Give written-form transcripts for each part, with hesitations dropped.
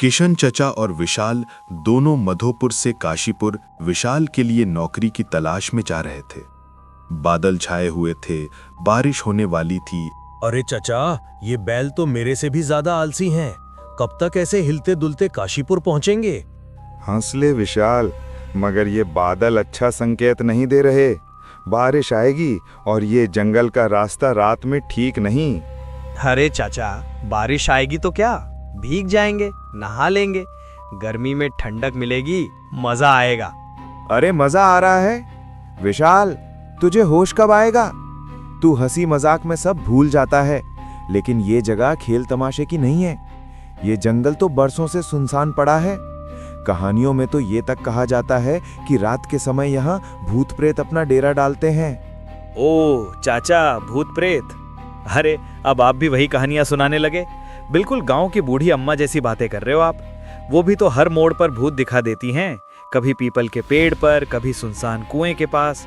किशन चचा और विशाल दोनों मधोपुर से काशीपुर विशाल के लिए नौकरी की तलाश में जा रहे थे। बादल छाए हुए थे, बारिश होने वाली थी। अरे चचा, ये बैल तो मेरे से भी ज्यादा आलसी हैं। कब तक ऐसे हिलते दुलते काशीपुर पहुंचेंगे? हंस ले विशाल, मगर ये बादल अच्छा संकेत नहीं दे रहे। बारिश आएगी और ये जंगल का रास्ता रात में ठीक नहीं। अरे चाचा, बारिश आएगी तो क्या, भीग जाएंगे, नहा लेंगे, गर्मी में ठंडक मिलेगी, मजा आएगा। अरे मजा आ रहा है विशाल, तुझे होश कब आएगा? तू हंसी मजाक में सब भूल जाता है, लेकिन ये जगह खेल तमाशे की नहीं है। ये जंगल तो बरसों से सुनसान पड़ा है। कहानियों में तो ये तक कहा जाता है कि रात के समय यहाँ भूत प्रेत अपना डेरा डालते हैं। ओ चाचा, भूत प्रेत? अरे अब आप भी वही कहानियां सुनाने लगे। बिल्कुल गांव की बूढ़ी अम्मा जैसी बातें कर रहे हो आप। वो भी तो हर मोड़ पर भूत दिखा देती हैं, कभी पीपल के पेड़ पर, कभी सुनसान कुएं के पास।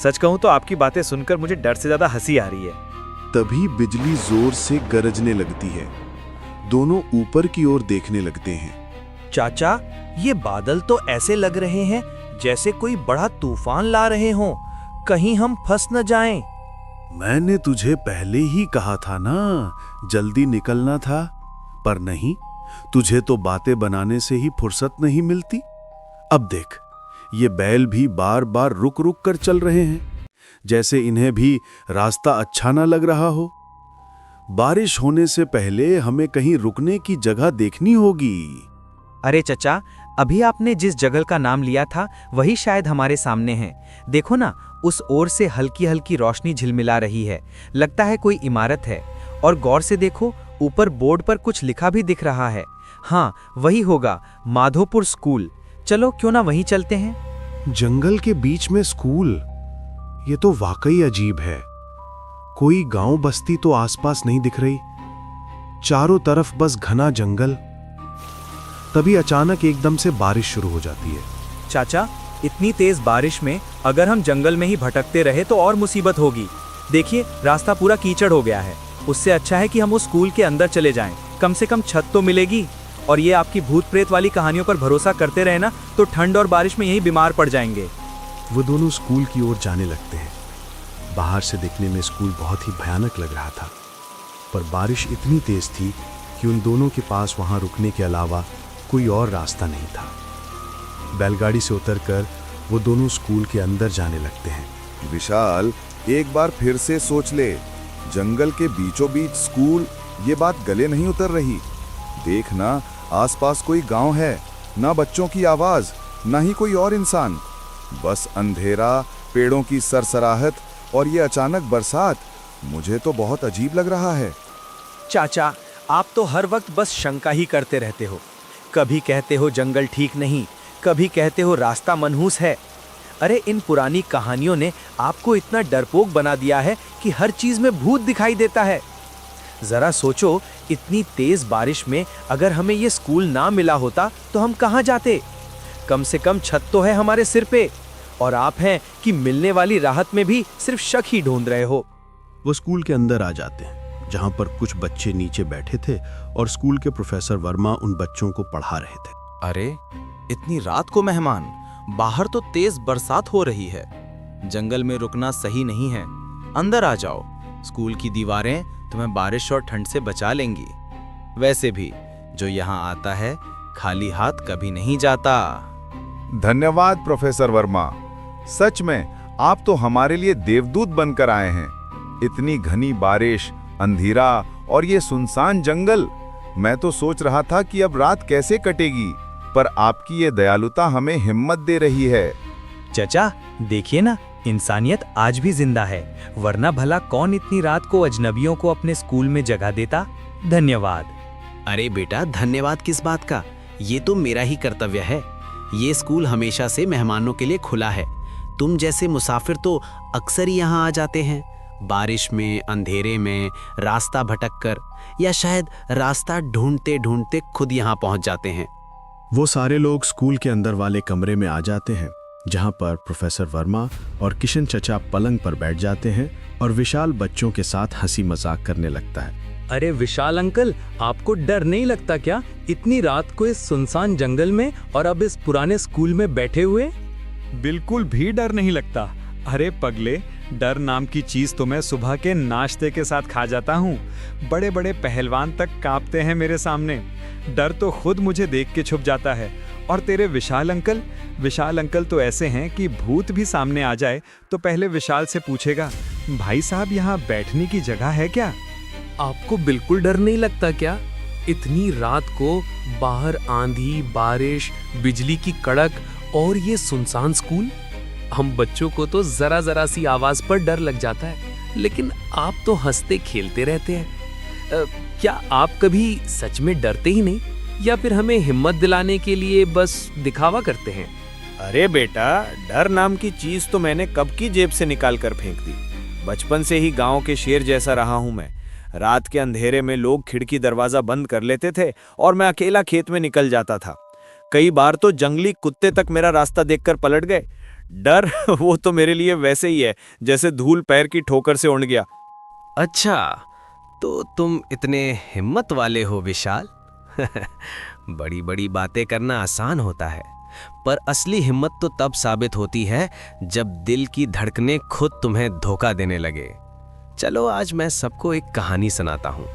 सच कहूं तो आपकी बातें सुनकर मुझे डर से ज्यादा हंसी आ रही है। तभी बिजली जोर से गरजने लगती है। दोनों ऊपर की ओर देखने लगते हैं। चाचा, ये बादल तो ऐसे लग रहे हैं जैसे कोई बड़ा तूफान ला रहे हों। कहीं हम फंस न जाएं। मैंने तुझे पहले ही कहा था ना, जल्दी निकलना था। पर नहीं, तुझे तो बातें बनाने से ही फुर्सत नहीं मिलती। अब देख, ये बैल भी बार बार रुक रुक कर चल रहे हैं, जैसे इन्हें भी रास्ता अच्छा ना लग रहा हो। बारिश होने से पहले हमें कहीं रुकने की जगह देखनी होगी। अरे चचा, अभी आपने जिस जगह का नाम लिया था वही शायद हमारे सामने है। देखो ना, उस ओर से हल्की हल्की रोशनी झिलमिला रही है। लगता है कोई इमारत है। और गौर से देखो, ऊपर बोर्ड पर कुछ लिखा भी दिख रहा है। हाँ, वही होगा, माधोपुर स्कूल। चलो क्यों ना वहीं चलते हैं। जंगल के बीच में स्कूल, ये तो वाकई अजीब है। कोई गांव बस्ती तो आसपास नहीं दिख रही, चारों तरफ बस घना जंगल। तभी अचानक एकदम से बारिश शुरू हो जाती है। चाचा, इतनी तेज बारिश में अगर हम जंगल में ही भटकते रहे तो और मुसीबत होगी। देखिए, रास्ता पूरा कीचड़ हो गया है। उससे अच्छा है कि हम उस स्कूल के अंदर चले जाएं। कम से कम छत तो मिलेगी। और ये आपकी भूत प्रेत वाली कहानियों पर भरोसा करते रहे ना, तो ठंड और बारिश में यही बीमार पड़ जाएंगे। वो दोनों स्कूल की ओर जाने लगते हैं। बाहर से देखने में स्कूल बहुत ही भयानक लग रहा था, पर बारिश इतनी तेज थी कि उन दोनों के पास वहां रुकने के अलावा कोई और रास्ता नहीं था। बैलगाड़ी से उतरकर वो दोनों स्कूल के अंदर जाने लगते हैं। विशाल, एक बार फिर से सोच ले, जंगल के बीचों बीच स्कूल, ये बात गले नहीं उतर रही। देखना, आसपास कोई गांव है, ना बच्चों की आवाज, ना ही कोई और इंसान, बस अंधेरा, पेड़ों की सरसराहट और ये अचानक बरसात। मुझे तो बहुत अजीब लग रहा है। चाचा, आप तो हर वक्त बस शंका ही करते रहते हो। कभी कहते हो जंगल ठीक नहीं, कभी कहते हो रास्ता मनहूस है। अरे इन पुरानी कहानियों ने आपको इतना डरपोक बना दिया है कि हर चीज में भूत दिखाई देता है। जरा सोचो, इतनी तेज बारिश में अगर हमें ये स्कूल ना मिला होता तो हम कहाँ जाते? कम से कम छत तो है हमारे सिर पे, और आप हैं कि मिलने वाली राहत में भी सिर्फ शक ही ढूंढ रहे हो। वो स्कूल के अंदर आ जाते हैं, जहां पर कुछ बच्चे नीचे बैठे थे और स्कूल के प्रोफेसर वर्मा उन बच्चों को पढ़ा रहे थे। अरे इतनी रात को मेहमान, बाहर तो तेज बरसात हो रही है। जंगल में रुकना सही नहीं है, अंदर आ जाओ। स्कूल की दीवारें तुम्हें बारिश और ठंड से बचा लेंगी। वैसे भी जो यहाँ आता है खाली हाथ कभी नहीं जाता। धन्यवाद प्रोफेसर वर्मा, सच में आप तो हमारे लिए देवदूत बनकर आए हैं। इतनी घनी बारिश, अंधेरा और ये सुनसान जंगल, मैं तो सोच रहा था कि अब रात कैसे कटेगी, पर आपकी ये दयालुता हमें हिम्मत दे रही है। चचा, देखिए ना, इंसानियत आज भी जिंदा है, वरना भला कौन इतनी रात को अजनबियों को अपने स्कूल में जगह देता। धन्यवाद। अरे बेटा, धन्यवाद किस बात का, ये तो मेरा ही कर्तव्य है। ये स्कूल हमेशा से मेहमानों के लिए खुला है। तुम जैसे मुसाफिर तो अक्सर ही यहाँ आ जाते हैं, बारिश में, अंधेरे में, रास्ता भटक कर, या शायद रास्ता ढूंढते ढूंढते खुद यहाँ पहुँच जाते हैं। वो सारे लोग स्कूल के अंदर वाले कमरे में आ जाते हैं, जहां पर प्रोफेसर वर्मा और किशन चचा पलंग पर बैठ जाते हैं और विशाल बच्चों के साथ हंसी मजाक करने लगता है। अरे विशाल अंकल, आपको डर नहीं लगता क्या इतनी रात को इस सुनसान जंगल में और अब इस पुराने स्कूल में बैठे हुए? बिल्कुल भी डर नहीं लगता। अरे पगले, डर नाम की चीज तो मैं सुबह के नाश्ते के साथ खा जाता हूँ। बड़े बड़े पहलवान तक कांपते हैं मेरे सामने। डर तो खुद मुझे देख के छुप जाता है। और तेरे विशाल अंकल तो ऐसे हैं कि भूत भी सामने आ जाए तो पहले विशाल से पूछेगा, भाई साहब यहाँ बैठने की जगह है क्या? आपको बिल्कुल डर नहीं लगता क्या? इतनी रात को बाहर आंधी, बारिश, बिजली की कड़क और ये सुनसान स्कूल। हम बच्चों को तो जरा सी आवाज पर डर लग जाता है, लेकिन आप तो हंसते खेलते रहते हैं। क्या आप कभी सच में डरते ही नहीं, या फिर हमें हिम्मत दिलाने के लिए बस दिखावा करते हैं? अरे बेटा, डर नाम की चीज तो मैंने कब की जेब से निकाल कर फेंक दी। बचपन से ही गांव के शेर जैसा रहा हूं मैं। रात के अंधेरे में लोग खिड़की दरवाजा बंद कर लेते थे और मैं अकेला खेत में निकल जाता था। कई बार तो जंगली कुत्ते तक मेरा रास्ता देखकर पलट गए। डर वो तो मेरे लिए वैसे ही है जैसे धूल पैर की ठोकर से उड़ गया। अच्छा, तो तुम इतने हिम्मत वाले हो विशाल। बड़ी बड़ी बातें करना आसान होता है, पर असली हिम्मत तो तब साबित होती है जब दिल की धड़कनें खुद तुम्हें धोखा देने लगे। चलो आज मैं सबको एक कहानी सुनाता हूँ,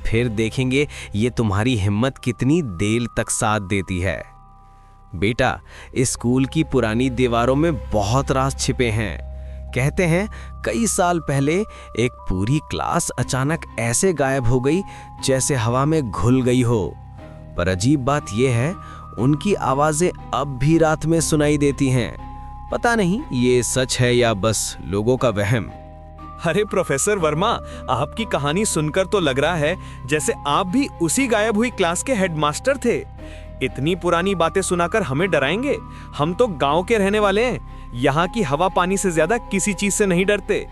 फिर देखेंगे ये तुम्हारी हिम्मत कितनी देर तक साथ देती है। बेटा, इस स्कूल की पुरानी दीवारों में बहुत राज छिपे हैं। कहते हैं कई साल पहले एक पूरी क्लास अचानक ऐसे गायब हो गई जैसे हवा में घुल गई हो। पर अजीब बात यह है, उनकी आवाजें अब भी रात में सुनाई देती हैं। पता नहीं ये सच है या बस लोगों का वहम। अरे प्रोफेसर वर्मा, आपकी कहानी सुनकर तो लग रहा है जैसे आप भी उसी गायब हुई क्लास के हेडमास्टर थे। इतनी पुरानी बातें सुनाकर हमें डराएंगे? हम तो गांव के रहने वाले हैं, यहाँ की हवा पानी से ज्यादा किसी चीज से नहीं डरते।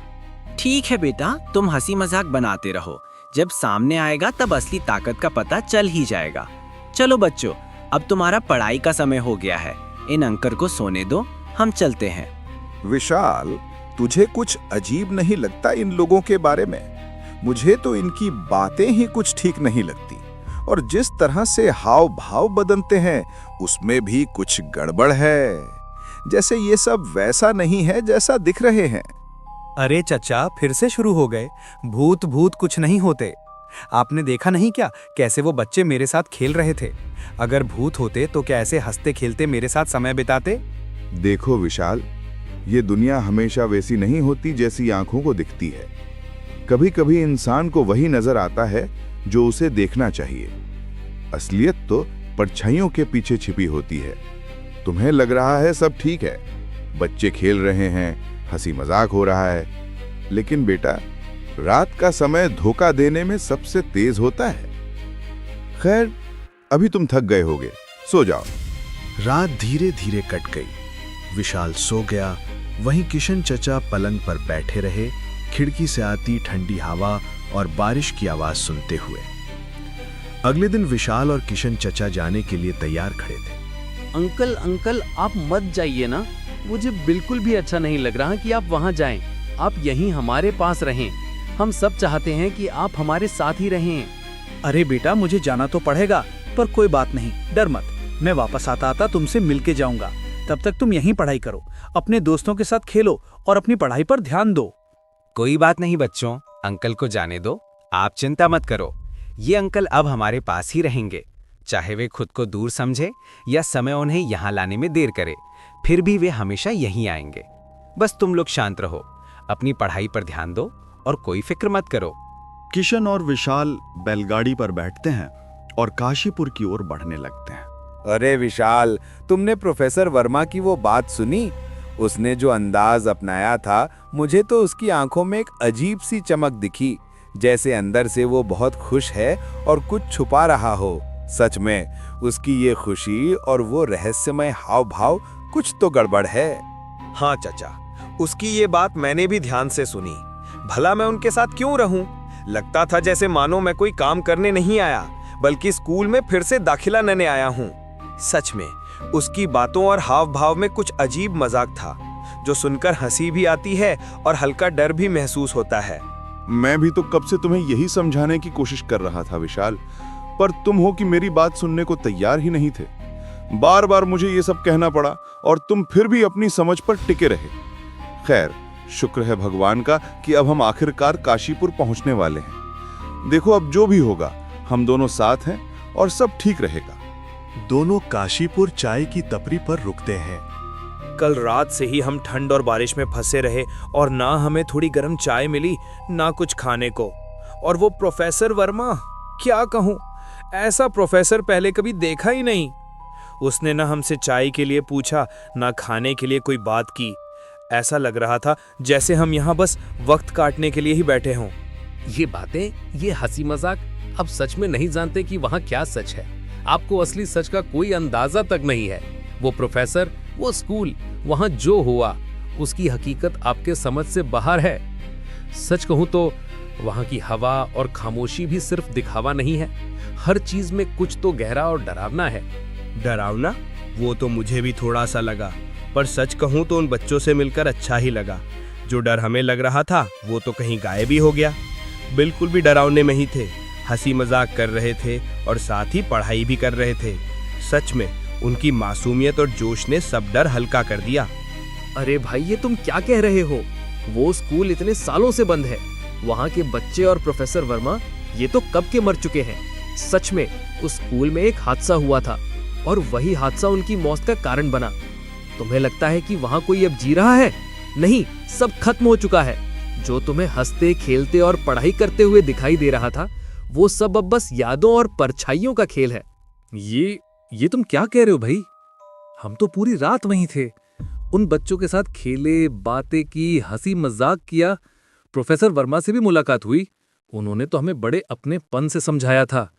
ठीक है बेटा, तुम हंसी मजाक बनाते रहो। जब सामने आएगा तब असली ताकत का पता चल ही जाएगा। चलो बच्चों, अब तुम्हारा पढ़ाई का समय हो गया है। इन अंकल को सोने दो, हम चलते हैं। विशाल, तुझे कुछ अजीब नहीं लगता इन लोगों के बारे में? मुझे तो इनकी बातें ही कुछ ठीक नहीं लगती, और जिस तरह से हाव भाव बदलते हैं उसमें भी कुछ गड़बड़ है। जैसे ये सब वैसा नहीं है जैसा दिख रहे हैं। अरे चचा, फिर से शुरू हो गए। भूत कुछ नहीं होते। आपने देखा नहीं क्या कैसे वो बच्चे मेरे साथ खेल रहे थे? अगर भूत होते तो क्या ऐसे हंसते खेलते मेरे साथ समय बिताते? देखो विशाल, ये दुनिया हमेशा वैसी नहीं होती जैसी आंखों को दिखती है। कभी कभी इंसान को वही नजर आता है जो उसे देखना चाहिए। असलियत तो परछाइयों के पीछे छिपी होती है। तुम्हें लग रहा है सब ठीक है, बच्चे खेल रहे हैं, हंसी मजाक हो रहा है, लेकिन बेटा, रात का समय धोखा देने में सबसे तेज होता है। खैर, अभी तुम थक गए होगे, सो जाओ। रात धीरे धीरे कट गई। विशाल सो गया। वहीं किशन चचा पलंग पर बैठे रहे, खिड़की से आती ठंडी हवा और बारिश की आवाज सुनते हुए। अगले दिन विशाल और किशन चचा जाने के लिए तैयार खड़े थे। अंकल, आप मत जाइए ना। मुझे बिल्कुल भी अच्छा नहीं लग रहा कि आप वहां जाएं। आप यहीं हमारे पास रहें। हम सब चाहते हैं कि आप हमारे साथ ही रहें। अरे बेटा, मुझे जाना तो पड़ेगा, पर कोई बात नहीं, डर मत। मैं वापस आता तुमसे मिलके जाऊंगा। तब तक तुम यहीं पढ़ाई करो, अपने दोस्तों के साथ खेलो और अपनी पढ़ाई पर ध्यान दो। कोई बात नहीं बच्चों, अंकल को जाने दो, आप चिंता मत करो। ये अंकल अब हमारे पास ही रहेंगे। चाहे वे खुद को दूर समझे या समय उन्हें यहाँ लाने में देर करे, फिर भी वे हमेशा यहीं आएंगे। बस तुम लोग शांत रहो, अपनी पढ़ाई पर ध्यान दो और कोई फिक्र मत करो। किशन और विशाल बैलगाड़ी पर बैठते हैं और काशीपुर की ओर बढ़ने लगते हैं। अरे विशाल, तुमने प्रोफेसर वर्मा की वो बात सुनी? उसने जो अंदाज अपनाया था, मुझे तो उसकी आंखों में एक अजीब सी चमक दिखी, जैसे अंदर से वो बहुत खुश है और कुछ छुपा रहा हो। सच में उसकी ये खुशी और वो रहस्यमय हाव भाव, कुछ तो गड़बड़ है। हाँ चचा, उसकी ये बात मैंने भी ध्यान से सुनी। भला मैं उनके साथ क्यों रहूं? लगता था जैसे मानो मैं कोई काम करने नहीं आया, बल्कि स्कूल में फिर से दाखिला लेने आया हूं। सच में उसकी बातों और हाव भाव में कुछ अजीब मजाक था, जो सुनकर हंसी भी आती है और हल्का डर भी महसूस होता है। मैं भी तो कब से तुम्हें यही समझाने की कोशिश कर रहा था विशाल, पर तुम हो कि मेरी बात सुनने को तैयार ही नहीं थे। बार बार मुझे ये सब कहना पड़ा और तुम फिर भी अपनी समझ पर टिके रहे। खैर, शुक्र है भगवान का कि अब हम आखिरकार काशीपुर पहुंचने वाले हैं। देखो, अब जो भी होगा हम दोनों साथ हैं और सब ठीक रहेगा। दोनों काशीपुर चाय की टपरी पर रुकते हैं। कल रात से ही हम ठंड और बारिश में फंसे रहे और ना हमें थोड़ी गर्म चाय मिली, ना कुछ खाने को। और वो प्रोफेसर वर्मा, क्या कहूँ, ऐसा प्रोफेसर पहले कभी देखा ही नहीं। उसने ना हमसे चाय के लिए पूछा, ना खाने के लिए कोई बात की। ऐसा लग रहा था जैसे हम यहाँ बस वक्त काटने के लिए ही बैठे हों। ये बातें, ये हंसी मजाक, आप सच में नहीं जानते कि वहाँ क्या सच है। आपको असली सच का कोई अंदाजा तक नहीं है। वो प्रोफेसर, वो स्कूल, वहाँ जो हुआ उसकी हकीकत आपके समझ से बाहर है। सच कहूँ तो वहाँ की हवा और खामोशी भी सिर्फ दिखावा नहीं है। हर चीज में कुछ तो गहरा और डरावना है। डरावना? वो तो मुझे भी थोड़ा सा लगा, पर सच कहूँ तो उन बच्चों से मिलकर अच्छा ही लगा। जो डर हमें लग रहा था वो तो कहीं गायब ही हो गया। बिल्कुल भी डरावने में ही थे, हंसी मजाक कर रहे थे और साथ ही पढ़ाई भी कर रहे थे। सच में उनकी मासूमियत और जोश ने सब डर हल्का कर दिया। अरे भाई, ये तुम क्या कह रहे हो? वो स्कूल इतने सालों से बंद है। वहाँ के बच्चे और प्रोफेसर वर्मा ये तो कब के मर चुके हैं। सच में उस स्कूल में एक हादसा हुआ था और वही हादसा उनकी मौत का कारण बना। तुम्हें लगता है कि वहाँ कोई अब जी रहा है? नहीं, सब खत्म हो चुका है। जो तुम्हें हंसते खेलते और पढ़ाई करते हुए दिखाई दे रहा था, वो सब अब बस यादों और परछाइयों का खेल है। ये तुम क्या कह रहे हो भाई? हम तो पूरी रात वहीं थे, उन बच्चों के साथ खेले, बातें की, हंसी मजाक किया। प्रोफेसर वर्मा से भी मुलाकात हुई। उन्होंने तो हमें बड़े अपनेपन से समझाया था